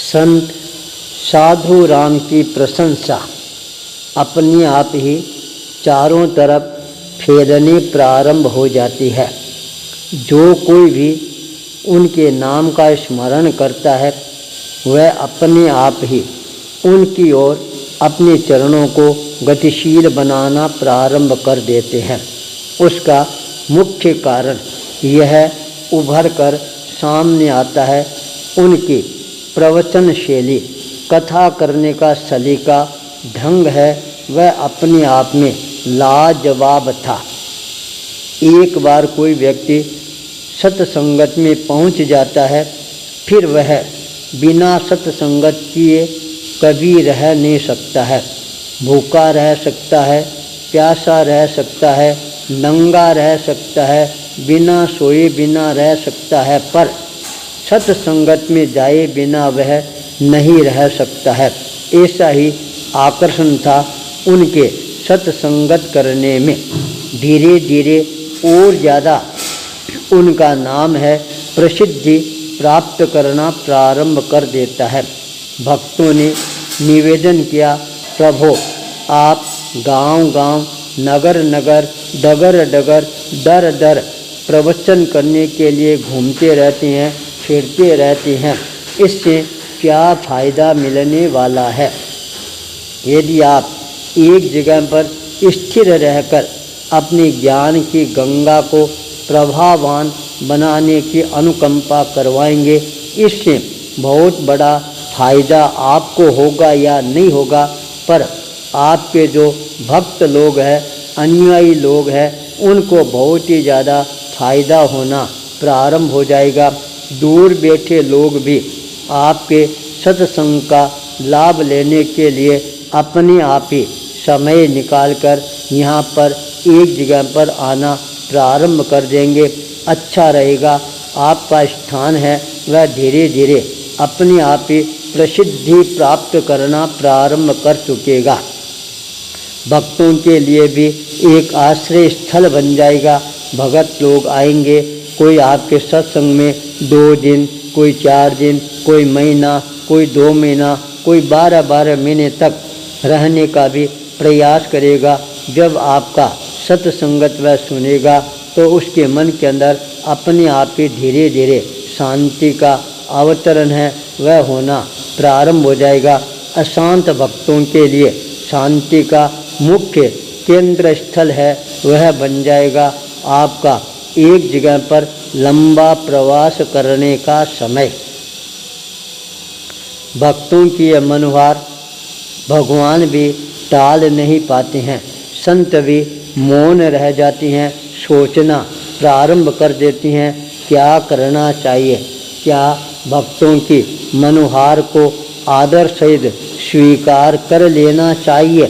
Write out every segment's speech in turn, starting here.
संत साधु राम की प्रशंसा अपने आप ही चारों तरफ फैलनी प्रारंभ हो जाती है। जो कोई भी उनके नाम का स्मरण करता है वह अपने आप ही उनकी ओर अपने चरणों को गतिशील बनाना प्रारंभ कर देते हैं। उसका मुख्य कारण यह उभर कर सामने आता है उनकी प्रवचन शैली, कथा करने का सलीका, ढंग है, वह अपने आप में लाजवाब था। एक बार कोई व्यक्ति सत्संगत में पहुंच जाता है, फिर वह बिना सत्संगत किए कभी रह नहीं सकता है। भूखा रह सकता है, प्यासा रह सकता है, नंगा रह सकता है, बिना सोए बिना रह सकता है, पर सत्संगत में जाए बिना वह नहीं रह सकता है। ऐसा ही आकर्षण था उनके सत्संगत करने में। धीरे धीरे और ज़्यादा उनका नाम है प्रसिद्धि प्राप्त करना प्रारंभ कर देता है। भक्तों ने निवेदन किया, प्रभु आप गांव-गांव, नगर-नगर, डगर-डगर, दर-दर प्रवचन करने के लिए घूमते रहते हैं, फिरते रहते हैं, इससे क्या फ़ायदा मिलने वाला है? यदि आप एक जगह पर स्थिर रहकर अपने ज्ञान की गंगा को प्रभावान बनाने की अनुकंपा करवाएंगे, इससे बहुत बड़ा फायदा आपको होगा या नहीं होगा, पर आपके जो भक्त लोग हैं, अनुयायी लोग हैं, उनको बहुत ही ज़्यादा फायदा होना प्रारंभ हो जाएगा। दूर बैठे लोग भी आपके सत्संग का लाभ लेने के लिए अपने आप ही समय निकालकर यहाँ पर एक जगह पर आना प्रारंभ कर देंगे। अच्छा रहेगा, आपका स्थान है वह धीरे धीरे अपने आप ही प्रसिद्धि प्राप्त करना प्रारंभ कर चुकेगा। भक्तों के लिए भी एक आश्रय स्थल बन जाएगा। भगत लोग आएंगे, कोई आपके सत्संग में 2 दिन, कोई 4 दिन, कोई महीना, कोई 2 महीना, कोई 12-12 महीने तक रहने का भी प्रयास करेगा। जब आपका सत्संगत वह सुनेगा तो उसके मन के अंदर अपने आप ही धीरे धीरे शांति का अवतरण है वह होना प्रारंभ हो जाएगा। अशांत भक्तों के लिए शांति का मुख्य केंद्र स्थल है वह बन जाएगा आपका एक जगह पर लंबा प्रवास करने का समय। भक्तों की यह मनोहार भगवान भी टाल नहीं पाते हैं। संत भी मौन रह जाती हैं, सोचना प्रारंभ कर देती हैं क्या करना चाहिए, क्या भक्तों की मनोहार को आदर सहित स्वीकार कर लेना चाहिए।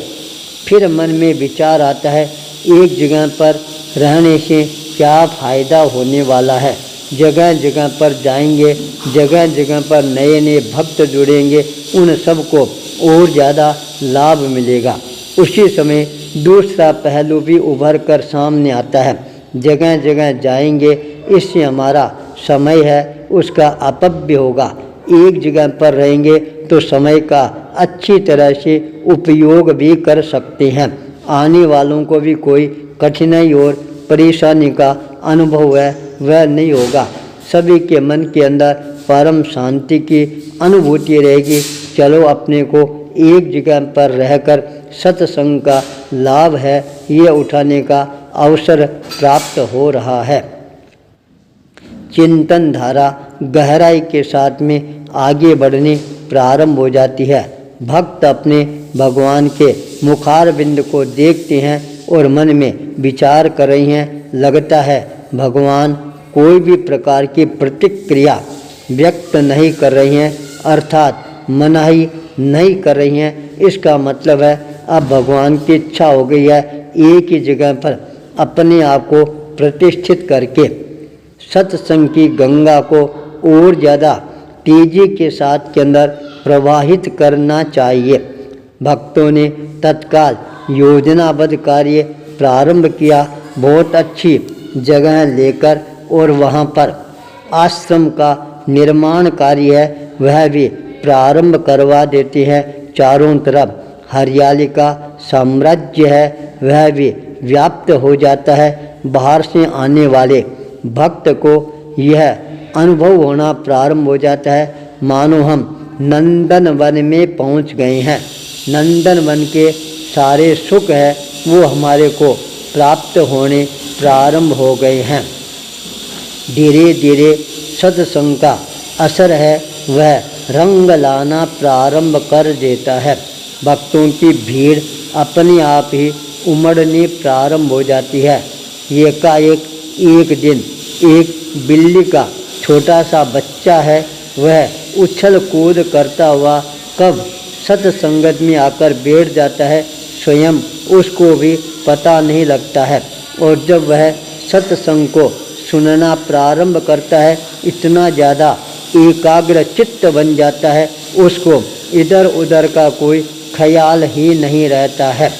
फिर मन में विचार आता है एक जगह पर रहने से क्या फ़ायदा होने वाला है। जगह जगह पर जाएंगे, जगह जगह पर नए नए भक्त जुड़ेंगे, उन सबको और ज़्यादा लाभ मिलेगा। उसी समय दूसरा पहलू भी उभर कर सामने आता है। जगह जगह जाएंगे, इससे हमारा समय है उसका अपव्य होगा। एक जगह पर रहेंगे तो समय का अच्छी तरह से उपयोग भी कर सकते हैं। आने वालों को भी कोई कठिनाई और परेशानी का अनुभव है वह नहीं होगा। सभी के मन के अंदर परम शांति की अनुभूति रहेगी। चलो अपने को एक जगह पर रहकर सत्संग का लाभ है ये उठाने का अवसर प्राप्त हो रहा है। चिंतन धारा गहराई के साथ में आगे बढ़नी प्रारंभ हो जाती है। भक्त अपने भगवान के मुखारबिंद को देखते हैं और मन में विचार कर रही हैं। लगता है भगवान कोई भी प्रकार की प्रतिक्रिया व्यक्त नहीं कर रही हैं, अर्थात मनाही नहीं कर रही हैं। इसका मतलब है अब भगवान की इच्छा हो गई है एक ही जगह पर अपने आप को प्रतिष्ठित करके सत्संग की गंगा को और ज़्यादा तेजी के साथ के अंदर प्रवाहित करना चाहिए। भक्तों ने तत्काल योजनाबद्ध कार्य प्रारंभ किया। बहुत अच्छी जगह लेकर और वहाँ पर आश्रम का निर्माण कार्य है वह भी प्रारंभ करवा देते हैं। चारों तरफ हरियाली का साम्राज्य है वह भी व्याप्त हो जाता है। बाहर से आने वाले भक्त को यह अनुभव होना प्रारंभ हो जाता है मानो हम नंदन वन में पहुंच गए हैं। नंदन वन के सारे सुख है वो हमारे को प्राप्त होने प्रारंभ हो गए हैं। धीरे धीरे सत्संग का असर है वह रंग लाना प्रारंभ कर देता है। भक्तों की भीड़ अपने आप ही उमड़नी प्रारंभ हो जाती है। एकाएक एक दिन एक बिल्ली का छोटा सा बच्चा है वह उछल कूद करता हुआ कब सत्संगत में आकर बैठ जाता है स्वयं उसको भी पता नहीं लगता है। और जब वह सत्संग को सुनना प्रारंभ करता है इतना ज़्यादा एकाग्र चित्त बन जाता है उसको इधर उधर का कोई ख्याल ही नहीं रहता है।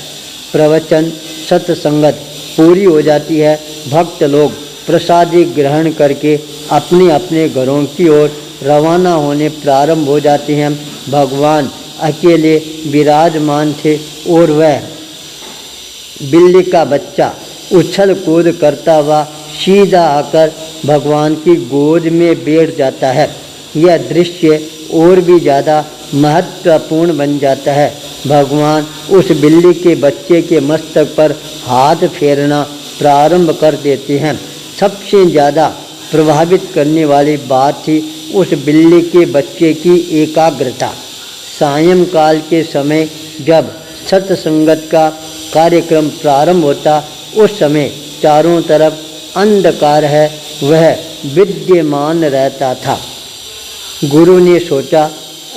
प्रवचन सत्संगत पूरी हो जाती है। भक्त लोग प्रसादी ग्रहण करके अपने अपने घरों की ओर रवाना होने प्रारंभ हो जाते हैं। भगवान अकेले विराजमान थे और वह बिल्ली का बच्चा उछल कूद करता हुआ सीधा आकर भगवान की गोद में बैठ जाता है। यह दृश्य और भी ज़्यादा महत्वपूर्ण बन जाता है। भगवान उस बिल्ली के बच्चे के मस्तक पर हाथ फेरना प्रारंभ कर देते हैं। सबसे ज़्यादा प्रभावित करने वाली बात थी उस बिल्ली के बच्चे की एकाग्रता। सायंकाल के समय जब सत्संगत का कार्यक्रम प्रारंभ होता उस समय चारों तरफ अंधकार है वह विद्यमान रहता था। गुरु ने सोचा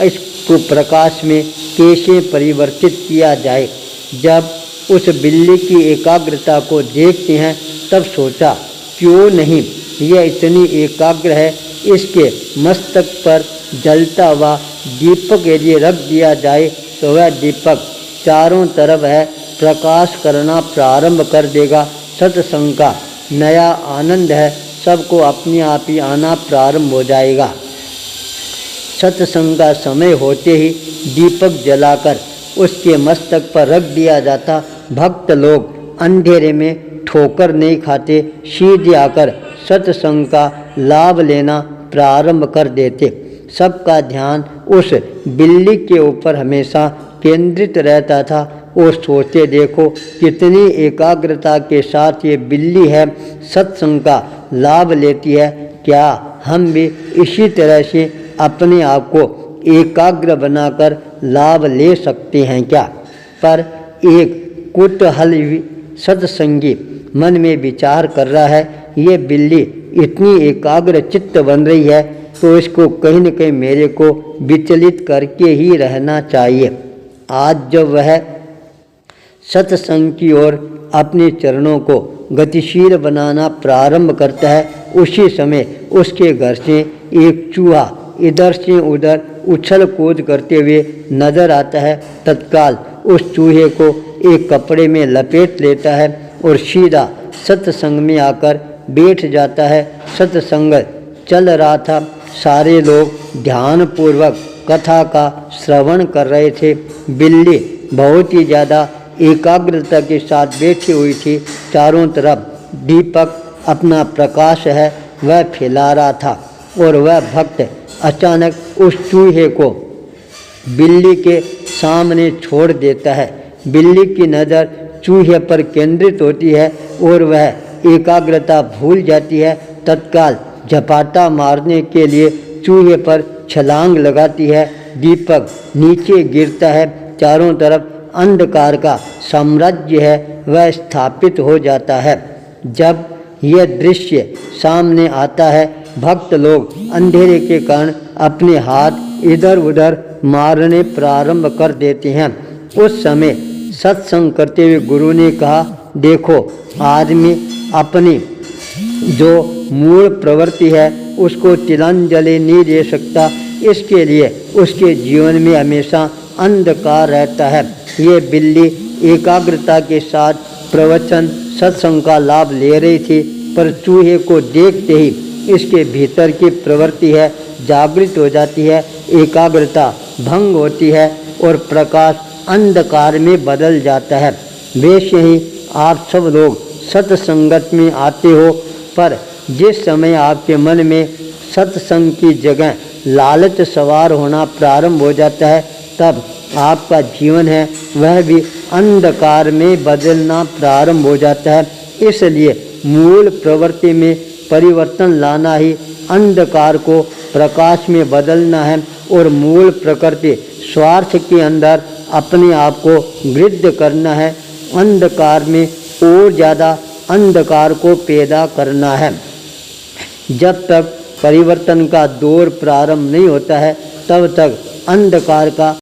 इसको प्रकाश में कैसे परिवर्तित किया जाए। जब उस बिल्ली की एकाग्रता को देखते हैं तब सोचा क्यों नहीं यह इतनी एकाग्र है इसके मस्तक पर जलता हुआ दीपक यदि रख दिया जाए तो वह दीपक चारों तरफ है प्रकाश करना प्रारंभ कर देगा। सत्संग का नया आनंद है सबको अपने आप ही आना प्रारंभ हो जाएगा। सत्संग का समय होते ही दीपक जलाकर उसके मस्तक पर रख दिया जाता। भक्त लोग अंधेरे में ठोकर नहीं खाते सीधे आकर सत्संग का लाभ लेना प्रारंभ कर देते। सबका ध्यान उस बिल्ली के ऊपर हमेशा केंद्रित रहता था और सोचते देखो कितनी एकाग्रता के साथ ये बिल्ली है सत्संग का लाभ लेती है। क्या हम भी इसी तरह से अपने आप को एकाग्र बनाकर लाभ ले सकते हैं क्या? पर एक कुतूहली सत्संगी मन में विचार कर रहा है ये बिल्ली इतनी एकाग्र चित्त बन रही है तो इसको कहीं न कहीं मेरे को विचलित करके ही रहना चाहिए। आज जब वह सत्संग की ओर अपने चरणों को गतिशील बनाना प्रारंभ करता है उसी समय उसके घर से एक चूहा इधर से उधर उछल कूद करते हुए नजर आता है। तत्काल उस चूहे को एक कपड़े में लपेट लेता है और सीधा सत्संग में आकर बैठ जाता है। सत्संग चल रहा था। सारे लोग ध्यानपूर्वक कथा का श्रवण कर रहे थे। बिल्ली बहुत ही ज़्यादा एकाग्रता के साथ बैठी हुई थी। चारों तरफ दीपक अपना प्रकाश है वह फैला रहा था और वह भक्त अचानक उस चूहे को बिल्ली के सामने छोड़ देता है। बिल्ली की नज़र चूहे पर केंद्रित होती है और वह एकाग्रता भूल जाती है। तत्काल झपाटा मारने के लिए चूहे पर छलांग लगाती है। दीपक नीचे गिरता है। चारों तरफ अंधकार का साम्राज्य है वह स्थापित हो जाता है। जब यह दृश्य सामने आता है भक्त लोग अंधेरे के कारण अपने हाथ इधर उधर मारने प्रारंभ कर देते हैं। उस समय सत्संग करते हुए गुरु ने कहा देखो आदमी अपनी जो मूल प्रवृत्ति है उसको तिलांजलि नहीं दे सकता। इसके लिए उसके जीवन में हमेशा अंधकार रहता है। ये बिल्ली एकाग्रता के साथ प्रवचन सत्संग का लाभ ले रही थी पर चूहे को देखते ही इसके भीतर की प्रवृत्ति है जागृत हो जाती है, एकाग्रता भंग होती है और प्रकाश अंधकार में बदल जाता है। वैसे ही आप सब लोग सत्संगत में आते हो, पर जिस समय आपके मन में सत्संग की जगह लालच सवार होना प्रारंभ हो जाता है, तब आपका जीवन है वह भी अंधकार में बदलना प्रारंभ हो जाता है। इसलिए मूल प्रवृत्ति में परिवर्तन लाना ही अंधकार को प्रकाश में बदलना है और मूल प्रकृति स्वार्थ के अंदर अपने आप को वृद्ध करना है, अंधकार में और ज़्यादा अंधकार को पैदा करना है। जब तक परिवर्तन का दौर प्रारंभ नहीं होता है, तब तक अंधकार का